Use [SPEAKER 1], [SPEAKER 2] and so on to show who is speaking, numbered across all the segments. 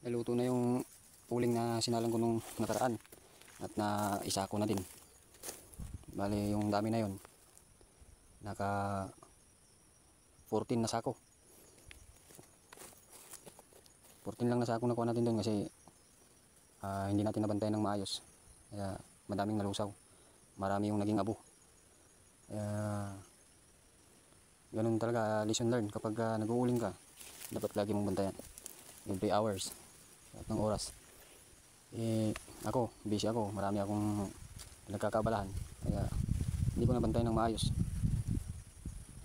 [SPEAKER 1] Naluto na yung uling na sinalang ko nung nakaraan at na isa ko na din. Bali yung dami na yon, naka 14 na sako. 14 lang na sako nakuha natin doon kasi hindi natin nabantayan ng maayos, kaya madaming nalusaw, marami yung naging abo. Kaya ganun talaga, lesson learned kapag nag-uuling ka, dapat lagi mong bantayan every hours at ng oras. Ako busy ako, marami akong nagkakabalahan, kaya hindi ko nabantayan ng maayos.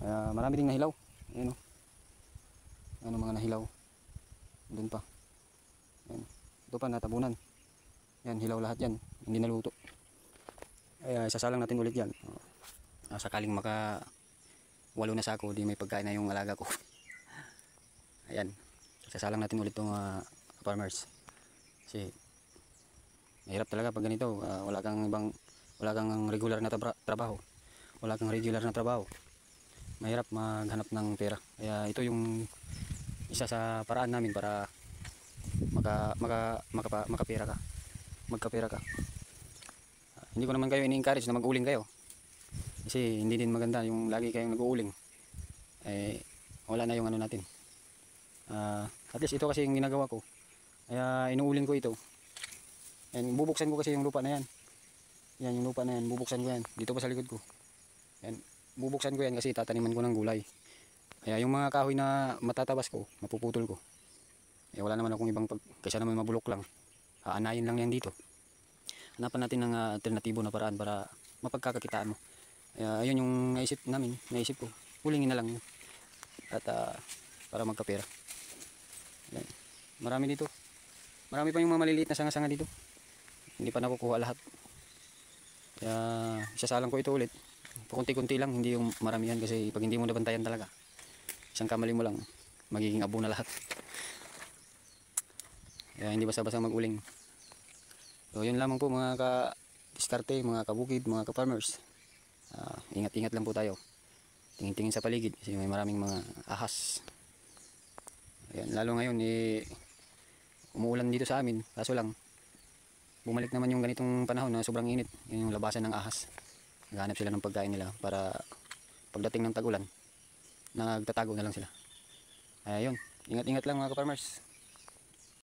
[SPEAKER 1] Kaya marami ding nahilaw. Ayun, ano mga nahilaw doon pa. Ayun. Ito pa natabunan. Yan, hilaw lahat yan, hindi naluto. Kaya isasalang natin ulit yan. Sakaling maka 8 na sako, di may pagkain na yung alaga ko. Ayan, isasalang natin ulit itong farmers. Kasi mahirap talaga pag ganito. Wala kang regular na trabaho. Wala kang regular na trabaho. Mahirap maghanap ng pera. Kaya ito yung isa sa paraan namin para magkapera ka. Hindi ko naman kayo ini-encourage na mag-uling kayo, kasi hindi din maganda yung lagi kayong nag-uuling. Wala na yung ano natin. At least ito kasi yung ginagawa ko, kaya inuuling ko ito. And bubuksan ko kasi yung lupa na yan. Yan yung lupa na yan, bubuksan ko yan dito pa sa likod ko. Yan, bubuksan ko yan kasi tataniman ko ng gulay. Kaya yung mga kahoy na matatabas ko, mapuputol ko. Wala naman akong ibang kaysa naman mabulok lang, aanayin lang yan dito. Hanapan natin ng alternatibo na paraan para mapagkakakitaan mo. Ayun yung naisip ko, hulingin na lang yun. At para magkapera. Ayan. Marami dito, marami pa yung mga maliliit na sanga-sanga dito, hindi pa nakukuha lahat. Kaya isasalang ko ito ulit, pakunti-kunti lang, hindi yung maramihan, kasi pag hindi mo nabantayan talaga, isang kamali mo lang, magiging abo na lahat. Kaya hindi basta-basta mag-uling. So yun lamang po mga ka-diskarte, mga kabukid, mga ka-farmers. Ingat-ingat lang po tayo. Tingin-tingin sa paligid kasi may maraming mga ahas. Ayan, lalo ngayon umuulan dito sa amin. Kaso lang, bumalik naman yung ganitong panahon na sobrang init. Yun yung labasan ng ahas. Naghahanap sila ng pagkain nila para pagdating ng tag-ulan, nagtatago na lang sila. Ayun, ingat-ingat lang mga ka-farmers.